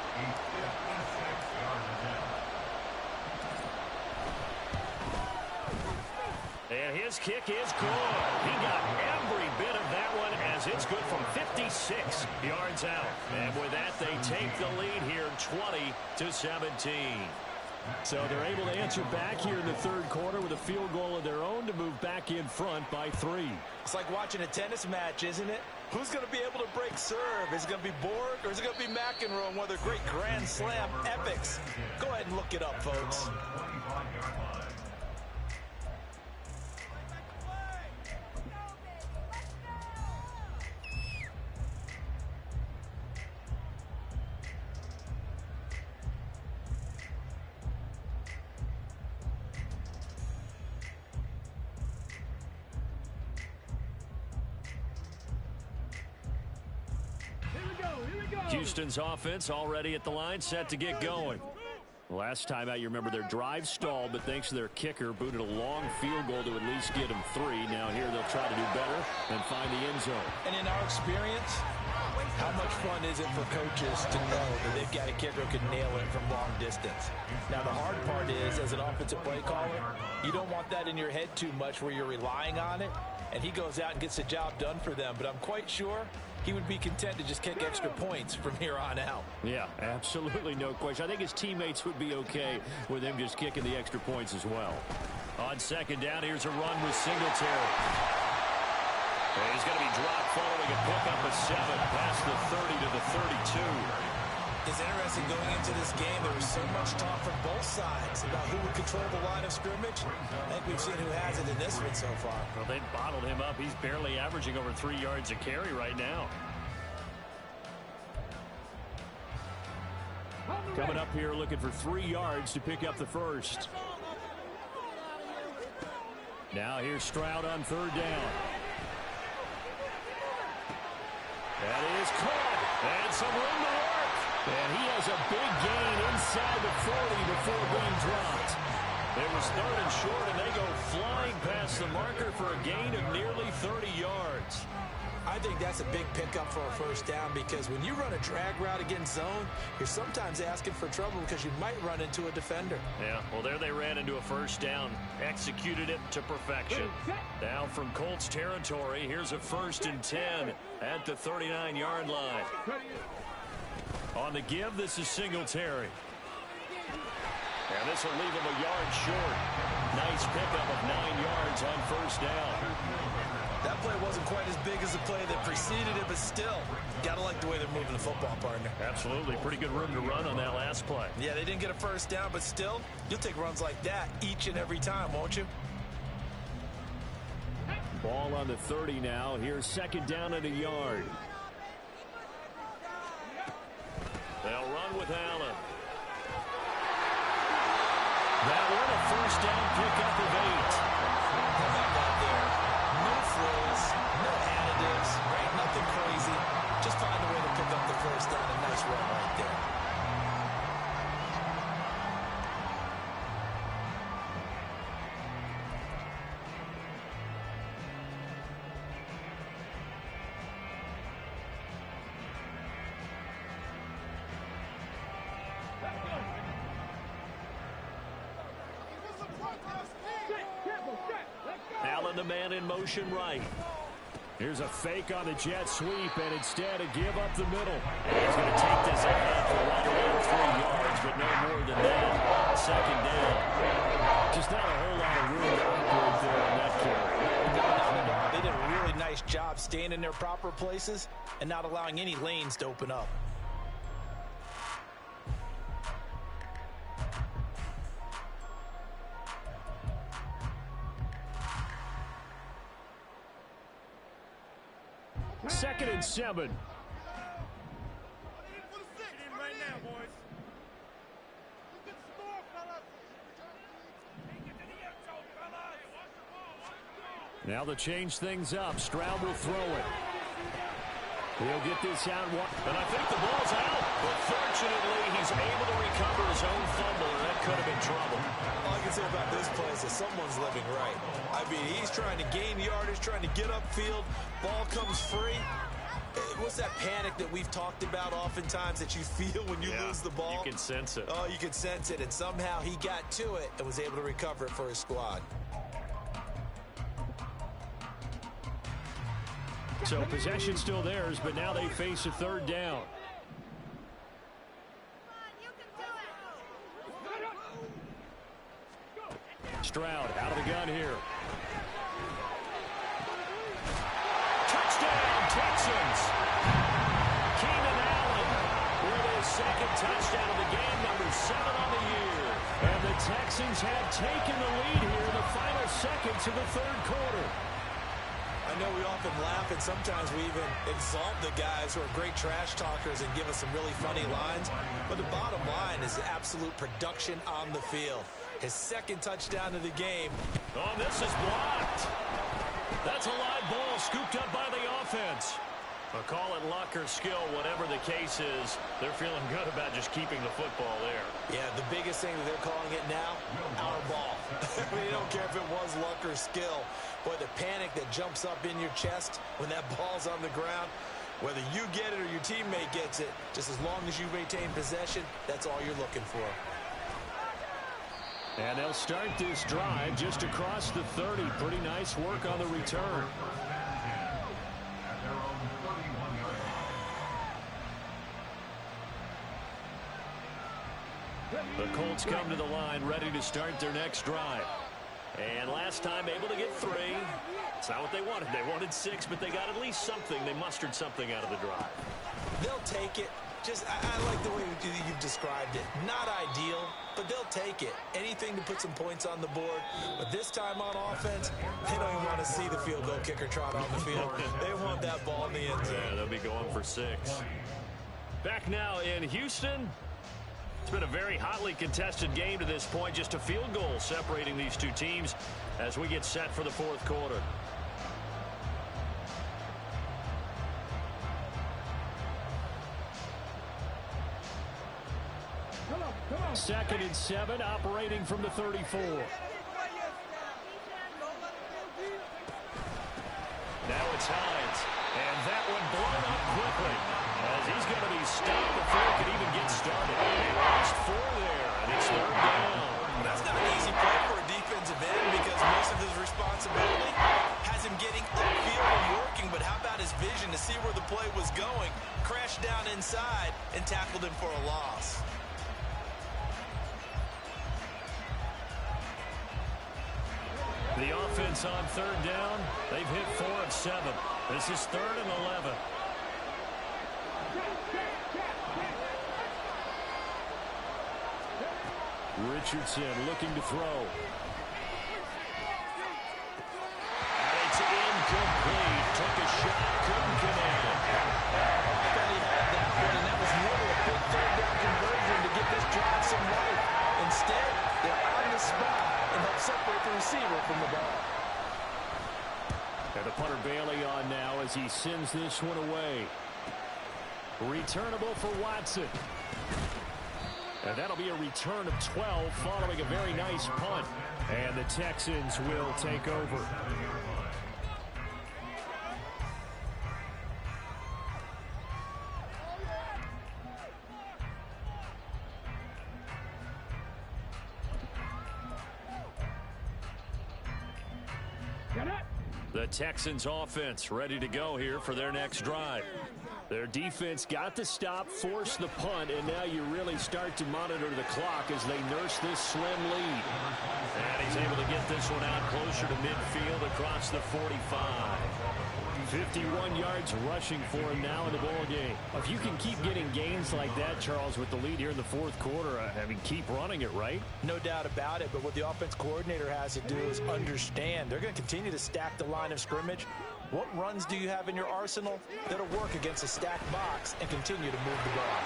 And his kick is good. He got every bit of that one as it's good from 56 yards out. And with that, they take the lead here 20-17. So they're able to answer back here in the third quarter with a field goal of their own to move back in front by 3. It's like watching a tennis match, isn't it? Who's going to be able to break serve? Is it going to be Borg or is it going to be McEnroe in one of their great Grand Slam epics? Go ahead and look it up, folks. Houston's offense already at the line, set to get going. Last time out, you remember their drive stalled, but thanks to their kicker, booted a long field goal to at least get them 3. Now here they'll try to do better and find the end zone. And in our experience, how much fun is it for coaches to know that they've got a kicker who can nail it from long distance? Now, the hard part is, as an offensive play caller, you don't want that in your head too much where you're relying on it, and he goes out and gets the job done for them. But I'm quite sure he would be content to just kick extra points from here on out. Yeah, absolutely no question. I think his teammates would be okay with him just kicking the extra points as well. On second down, here's a run with Singletary. And he's going to be dropped following a pickup of 7 past the 30 to the 32. It's interesting going into this game. There was so much talk from both sides about who would control the line of scrimmage. I think we've seen who has it in this one so far. Well, they've bottled him up. He's barely averaging over 3 yards a carry right now. Coming up here looking for 3 yards to pick up the first. Now here's Stroud on third down. That is caught. And some room to work. And he has a big gain inside the 40 before being dropped. It was 3rd and short, and they go flying past the marker for a gain of nearly 30 yards. I think that's a big pickup for a first down because when you run a drag route against zone, you're sometimes asking for trouble because you might run into a defender. Yeah, well, there they ran into a first down. Executed it to perfection. Now from Colts territory, here's a 1st and 10 at the 39-yard line. On the give, this is Singletary. And this will leave him a yard short. Nice pickup of 9 yards on first down. That play wasn't quite as big as the play that preceded it, but still, got to like the way they're moving the football, partner. Absolutely. Pretty good room to run on that last play. Yeah, they didn't get a first down, but still, you'll take runs like that each and every time, won't you? Ball on the 30 now. Here's 2nd down and a yard. They'll run with Allen. That one a first down pickup of 8. How about that there? No frills, no additives, right? Nothing crazy. Just find a way to pick up the first down. A nice run right there. Allen, the man in motion right. Here's a fake on the jet sweep, and instead a give up the middle. And he's going to take this ahead for right around 3 yards, but no more than that. 2nd down. Just not a whole lot of room to operate there on that carry. Not at all. They did a really nice job staying in their proper places and not allowing any lanes to open up. Second and 7. Right now, boys. Now to change things up, Stroud will throw it. He'll get this out, and I think the ball's out. But fortunately, he's able to recover his own fumble, and that could have been trouble. All I can say about this play is that someone's living right. I mean, he's trying to gain yardage, trying to get upfield. Ball comes free. What's that panic that we've talked about oftentimes that you feel when you lose the ball? You can sense it. Oh, you can sense it. And somehow he got to it and was able to recover it for his squad. So possession still theirs, but now they face a 3rd down. Stroud out of the gun here. Touchdown, Texans. Keenan Allen with his 2nd touchdown of the game, number 7 on the year. And the Texans have taken the lead here in the final seconds of the 3rd quarter. I know we often laugh and sometimes we even exalt the guys who are great trash talkers and give us some really funny lines. But the bottom line is absolute production on the field. His 2nd touchdown of the game. Oh, this is blocked. That's a live ball scooped up by the offense. Well, call it luck or skill, whatever the case is, they're feeling good about just keeping the football there. Yeah, the biggest thing that they're calling it now, our ball. I mean, you don't care if it was luck or skill. Boy, the panic that jumps up in your chest when that ball's on the ground, whether you get it or your teammate gets it, just as long as you maintain possession, that's all you're looking for. And they'll start this drive just across the 30. Pretty nice work on the return. The Colts come to the line ready to start their next drive. And last time able to get 3. It's not what they wanted. They wanted 6, but they got at least something. They mustered something out of the drive. They'll take it. I like the way you've described it. Not ideal, but they'll take it. Anything to put some points on the board. But this time on offense, they don't even want to see the field goal kicker trot on the field. They want that ball in the end zone. Yeah, they'll be going for 6. Back now in Houston. It's been a very hotly contested game to this point. Just a field goal separating these two teams as we get set for the fourth quarter. Second and 7, operating from the 34. Now it's Hines. And that one blown up quickly as he's going to be stopped before he can even get started. They lost 4 there, and it's 3rd down. That's not an easy play for a defensive end because most of his responsibility has him getting upfield and working, but how about his vision to see where the play was going, crashed down inside, and tackled him for a loss. The offense on 3rd down, they've hit 4 of 7. This is 3rd and 11. Richardson looking to throw. And it's incomplete. Took a shot, couldn't connect. I thought he had that one, and that was nearly a big 3rd down conversion to give this drive some life. Instead, they're on the spot and help separate the receiver from the ball. And the punter Bailey on now as he sends this one away. Returnable for Watson. And that'll be a return of 12 following a very nice punt. And the Texans will take over. The Texans offense ready to go here for their next drive. Their defense got the stop, forced the punt, and now you really start to monitor the clock as they nurse this slim lead. And he's able to get this one out closer to midfield across the 45. 51 yards rushing for him now in the ball game. If you can keep getting gains like that, Charles, with the lead here in the fourth quarter, I mean, keep running it, right? No doubt about it, but what the offense coordinator has to do is understand they're going to continue to stack the line of scrimmage. What runs do you have in your arsenal that'll work against a stacked box and continue to move the ball?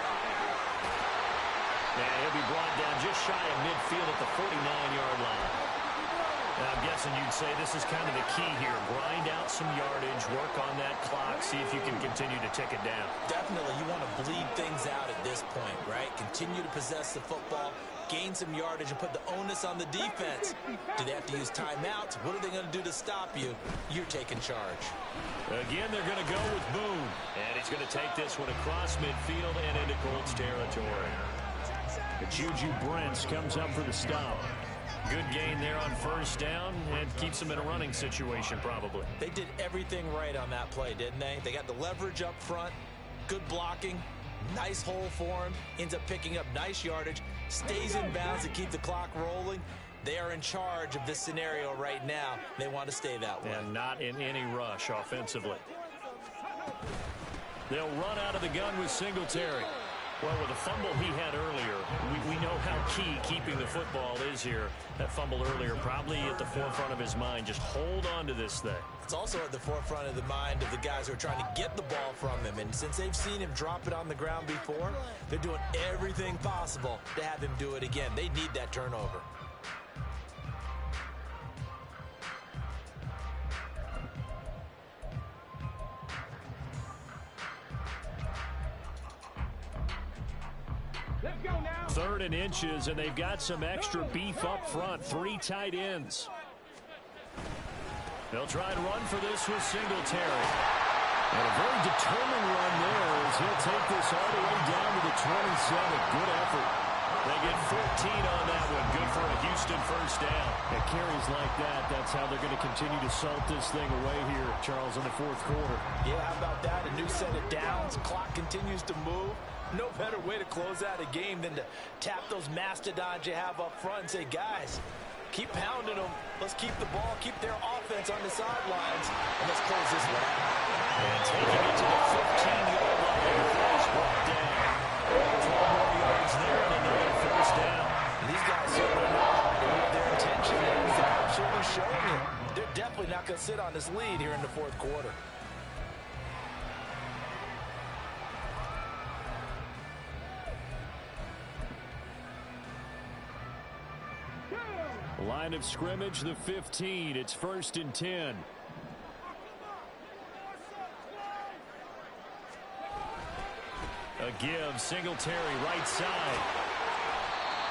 And he'll be brought down just shy of midfield at the 49-yard line. Now, I'm guessing you'd say this is kind of the key here. Grind out some yardage, work on that clock, see if you can continue to tick it down. Definitely, you want to bleed things out at this point, right? Continue to possess the football, gain some yardage, and put the onus on the defense. Do they have to use timeouts? What are they going to do to stop you? You're taking charge. Again, they're going to go with Boone. And he's going to take this one across midfield and into Colts territory. Juju Brents comes up for the stop. Good gain there on 1st down and keeps them in a running situation probably. They did everything right on that play, didn't they? They got the leverage up front, good blocking, nice hole for him, ends up picking up nice yardage, stays in bounds to keep the clock rolling. They are in charge of this scenario right now. They want to stay that way. And not in any rush offensively. They'll run out of the gun with Singletary. Well, with the fumble he had earlier, we know how key keeping the football is here. That fumble earlier probably at the forefront of his mind. Just hold on to this thing. It's also at the forefront of the mind of the guys who are trying to get the ball from him. And since they've seen him drop it on the ground before, they're doing everything possible to have him do it again. They need that turnover. 3rd and inches, and they've got some extra beef up front. 3 tight ends. They'll try and run for this with Singletary. And a very determined run there as he'll take this all the way down to the 27. Good effort. They get 14 on that one. Good for a Houston first down. At carries like that, that's how they're going to continue to salt this thing away here, Charles, in the 4th quarter. Yeah, how about that? A new set of downs. Clock continues to move. No better way to close out a game than to tap those mastodons you have up front and say, guys, keep pounding them. Let's keep the ball, keep their offense on the sidelines, and let's close this one out. And taking it to the 15-yard line. He's brought down. 12 more yards there and another first down. And these guys certainly know what their intention is. They're absolutely showing it. They're definitely not going to sit on this lead here in the 4th quarter. Line of scrimmage, the 15. It's 1st and 10. A give, Singletary, right side.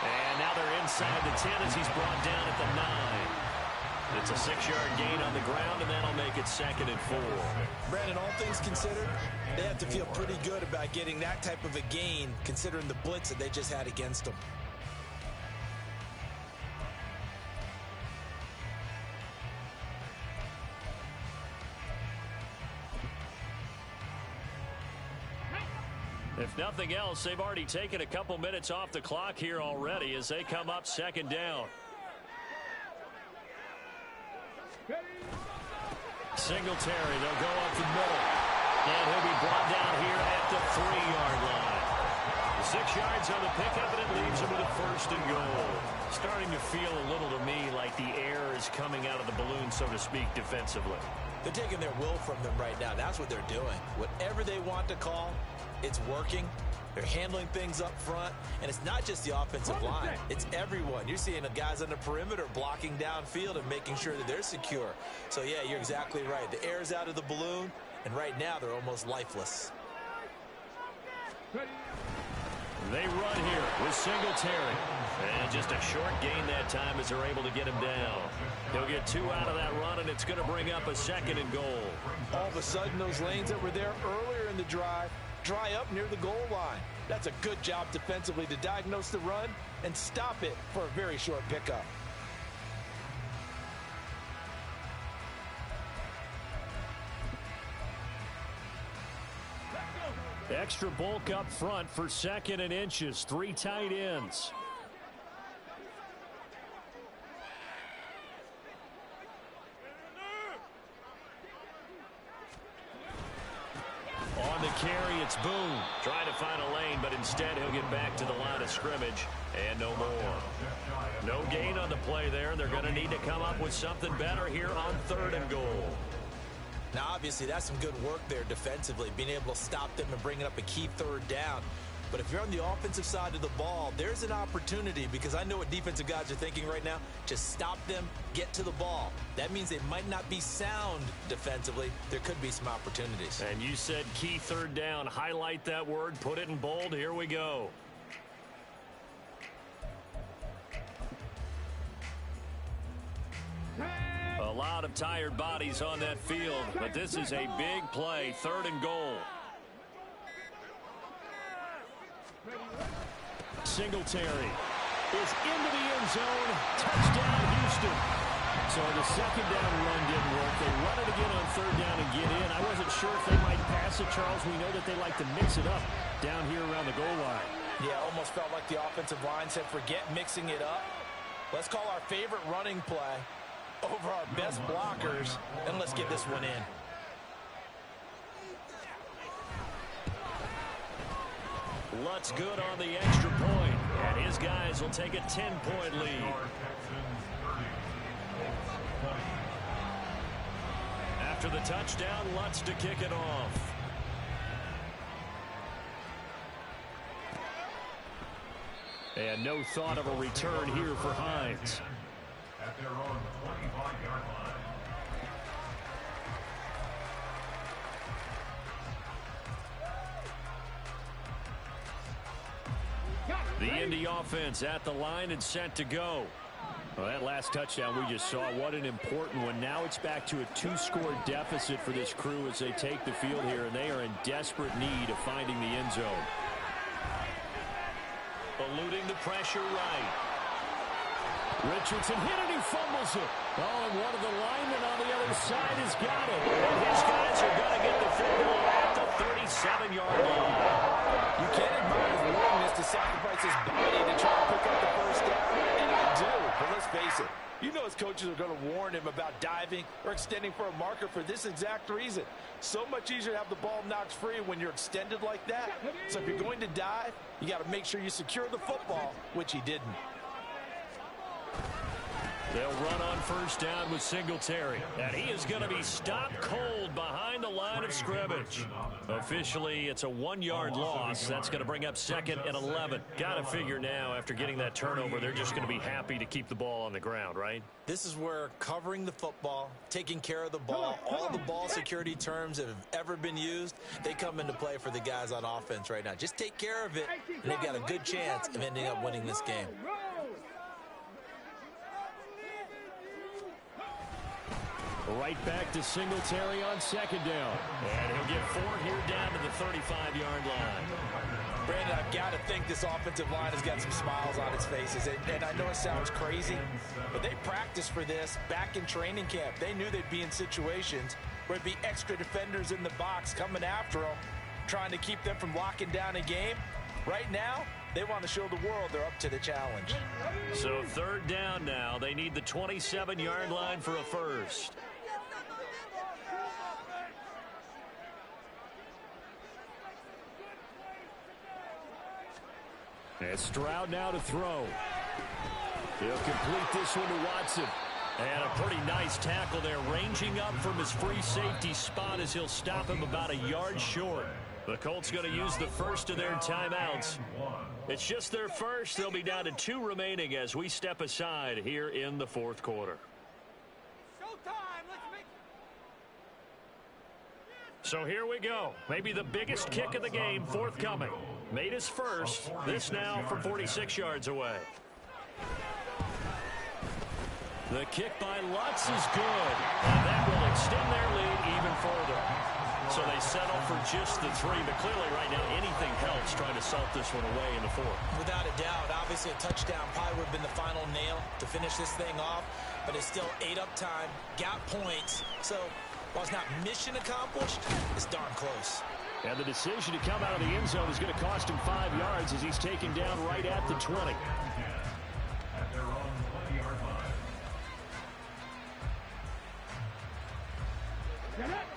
And now they're inside the 10 as he's brought down at the 9. It's a 6-yard gain on the ground, and that'll make it 2nd and 4. Brandon, all things considered, they have to feel pretty good about getting that type of a gain, considering the blitz that they just had against them. If nothing else, they've already taken a couple minutes off the clock here already as they come up 2nd down. Singletary, they'll go up the middle. And he'll be brought down here at the 3-yard line. 6 yards on the pickup, and it leaves him with a 1st and goal. Starting to feel a little to me like the air is coming out of the balloon, so to speak, defensively. They're taking their will from them right now. That's what they're doing. Whatever they want to call, it's working. They're handling things up front, and it's not just the offensive line. It's everyone. You're seeing the guys on the perimeter blocking downfield and making sure that they're secure. So, yeah, you're exactly right. The air's out of the balloon, and right now they're almost lifeless. They run here with Singletary. And just a short gain that time as they're able to get him down. He'll get 2 out of that run, and it's going to bring up a 2nd and goal. All of a sudden, those lanes that were there earlier in the drive dry up near the goal line. That's a good job defensively to diagnose the run and stop it for a very short pickup. Extra bulk up front for 2nd and inches. 3 tight ends. On the carry, it's Boone. Trying to find a lane, but instead he'll get back to the line of scrimmage. And no more. No gain on the play there. They're going to need to come up with something better here on 3rd and goal. Now, obviously, that's some good work there defensively, being able to stop them and bringing up a key 3rd down. But if you're on the offensive side of the ball, there's an opportunity, because I know what defensive guys are thinking right now. Just stop them, get to the ball. That means they might not be sound defensively. There could be some opportunities. And you said key 3rd down. Highlight that word, put it in bold. Here we go. A lot of tired bodies on that field, but this is a big play. 3rd and goal. Singletary is into the end zone. Touchdown, Houston. So the 2nd down run didn't work. They run it again on 3rd down and get in. I wasn't sure if they might pass it, Charles. We know that they like to mix it up down here around the goal line. Yeah, almost felt like the offensive line said, forget mixing it up. Let's call our favorite running play over our best blockers, and let's get this one in. Lutz good on the extra point, and his guys will take a 10-point lead. After the touchdown, Lutz to kick it off. And no thought of a return here for Hines. At their own 25-yard line. The Indy offense at the line and set to go. Well, that last touchdown we just saw, what an important one. Now it's back to a 2-score deficit for this crew as they take the field here, and they are in desperate need of finding the end zone. Eluding the pressure right. Richardson hit it, he fumbles it. Oh, and one of the linemen on the other side has got it. And his guys are going to get the field goal at the 37-yard line. You can't admire his willingness to sacrifice his body to try to pick up the first down. And I do, but let's face it. You know his coaches are going to warn him about diving or extending for a marker for this exact reason. So much easier to have the ball knocked free when you're extended like that. So if you're going to dive, you got to make sure you secure the football, which he didn't. They'll run on first down with Singletary. And he is going to be stopped cold behind the line of scrimmage. Officially, it's a 1-yard loss. That's going to bring up 2nd and 11. Got to figure now, after getting that turnover, they're just going to be happy to keep the ball on the ground, right? This is where covering the football, taking care of the ball, all the ball security terms that have ever been used, they come into play for the guys on offense right now. Just take care of it, and they've got a good chance of ending up winning this game. Right back to Singletary on 2nd down. And he'll get 4 here down to the 35-yard line. Brandon, I've got to think this offensive line has got some smiles on its faces. And I know it sounds crazy, but they practiced for this back in training camp. They knew they'd be in situations where it'd be extra defenders in the box coming after them, trying to keep them from locking down a game. Right now, they want to show the world they're up to the challenge. So 3rd down now. They need the 27-yard line for a first. And Stroud now to throw. He'll complete this one to Watson. And a pretty nice tackle there, ranging up from his free safety spot as he'll stop him about a yard short. The Colts going to use the first of their timeouts. It's just their first. They'll be down to 2 remaining as we step aside here in the 4th quarter. So here we go. Maybe the biggest kick of the game forthcoming. Made his first. This now from 46 yards away. The kick by Lutz is good. And that will extend their lead even further. So they settle for just the 3, but clearly right now anything helps trying to salt this one away in the 4th. Without a doubt, obviously a touchdown probably would have been the final nail to finish this thing off, but it's still 8 up time, got points, so while it's not mission accomplished, it's darn close. And the decision to come out of the end zone is going to cost him 5 yards as he's taken down right at the 20. At their own 20-yard line.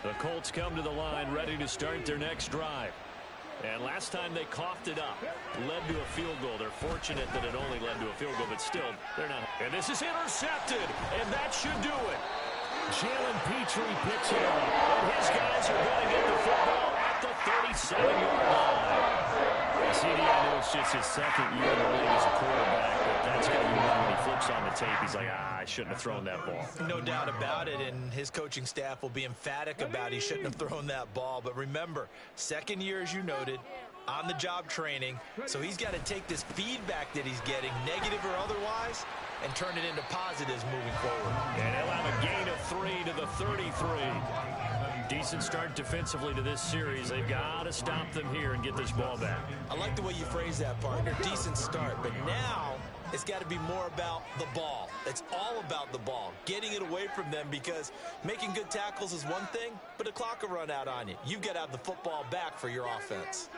The Colts come to the line ready to start their next drive. And last time they coughed it up, led to a field goal. They're fortunate that it only led to a field goal, but still, they're not. And this is intercepted, and that should do it. Jalen Petrie picks it up. And his guys are going to get the football at the 37-yard line. CD, I know it's just his 2nd year in the league as a quarterback, but that's going to be one when he flips on the tape. He's like, I shouldn't have thrown that ball. No doubt about it, and his coaching staff will be emphatic about he shouldn't have thrown that ball. But remember, 2nd year, as you noted, on-the-job training, so he's got to take this feedback that he's getting, negative or otherwise, and turn it into positives moving forward. And he'll have a gain of 3 to the 33. Decent start defensively to this series. They've got to stop them here and get this ball back. I like the way you phrase that, partner. Decent start, but now it's got to be more about the ball. It's all about the ball, getting it away from them, because making good tackles is one thing, but the clock will run out on you. You've got to have the football back for your offense.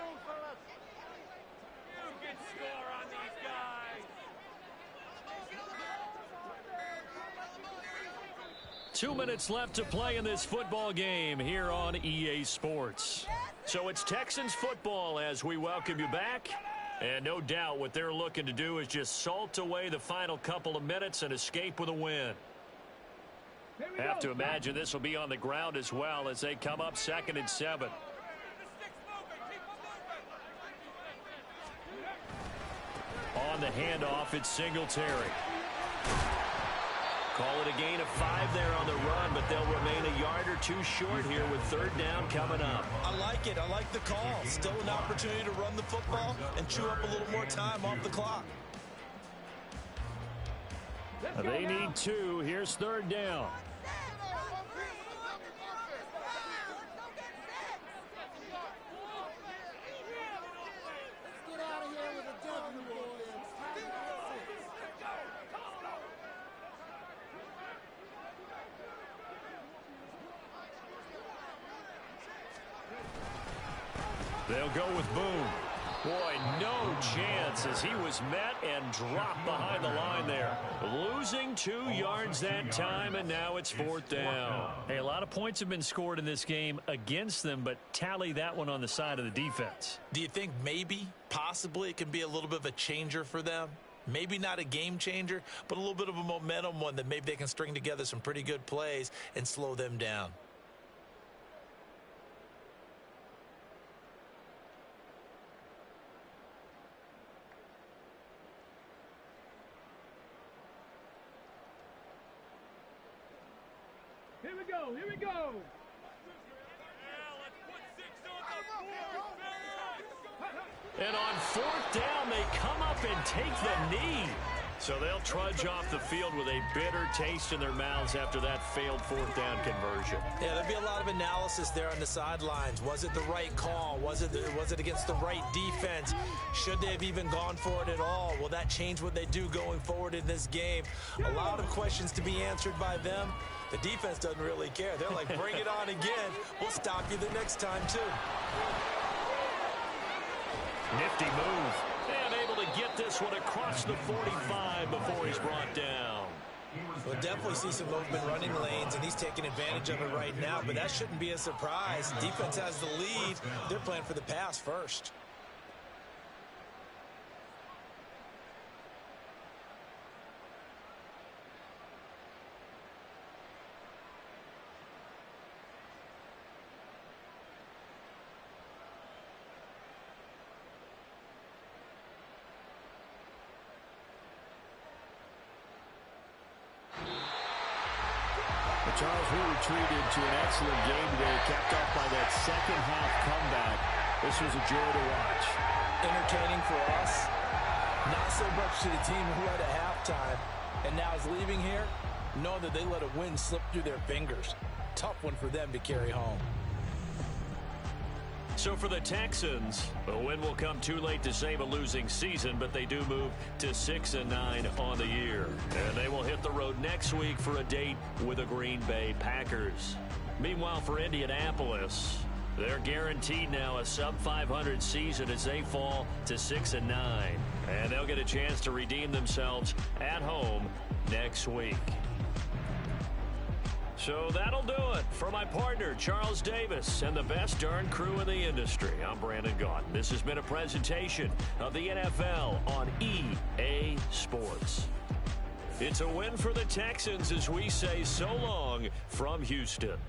2 minutes left to play in this football game here on EA Sports. So it's Texans football as we welcome you back. And no doubt what they're looking to do is just salt away the final couple of minutes and escape with a win. Have to imagine this will be on the ground as well as they come up 2nd and 7. On the handoff, it's Singletary. Call it a gain of 5 there on the run, but they'll remain a yard or 2 short here with 3rd down coming up. I like it. I like the call. Still an opportunity to run the football and chew up a little more time off the clock. They need 2. Here's 3rd down. They'll go with Boone. Boy, no chance as he was met and dropped behind the line there. Losing 2 yards that time, and now it's 4th down. Hey, a lot of points have been scored in this game against them, but tally that one on the side of the defense. Do you think maybe, possibly, it can be a little bit of a changer for them? Maybe not a game changer, but a little bit of a momentum one that maybe they can string together some pretty good plays and slow them down. Here we go, here we go. And on 4th down, they come up and take the knee. So they'll trudge off the field with a bitter taste in their mouths after that failed 4th down conversion. Yeah, there'll be a lot of analysis there on the sidelines. Was it the right call? Was it against the right defense? Should they have even gone for it at all? Will that change what they do going forward in this game? A lot of questions to be answered by them. The defense doesn't really care. They're like, bring it on again. We'll stop you the next time, too. Nifty move. And able to get this one across the 45 before he's brought down. We'll definitely see some movement running lanes, and he's taking advantage of it right now, but that shouldn't be a surprise. Defense has the lead. They're playing for the pass first. Charles, we retreated to an excellent game today, capped off by that second-half comeback. This was a joy to watch. Entertaining for us, not so much to the team who had a halftime and now is leaving here, knowing that they let a win slip through their fingers. Tough one for them to carry home. So for the Texans, a win will come too late to save a losing season, but they do move to 6-9 on the year. And they will hit the road next week for a date with the Green Bay Packers. Meanwhile, for Indianapolis, they're guaranteed now a sub-500 season as they fall to 6-9. And they'll get a chance to redeem themselves at home next week. So that'll do it for my partner, Charles Davis, and the best darn crew in the industry. I'm Brandon Gaudin. This has been a presentation of the NFL on EA Sports. It's a win for the Texans as we say so long from Houston.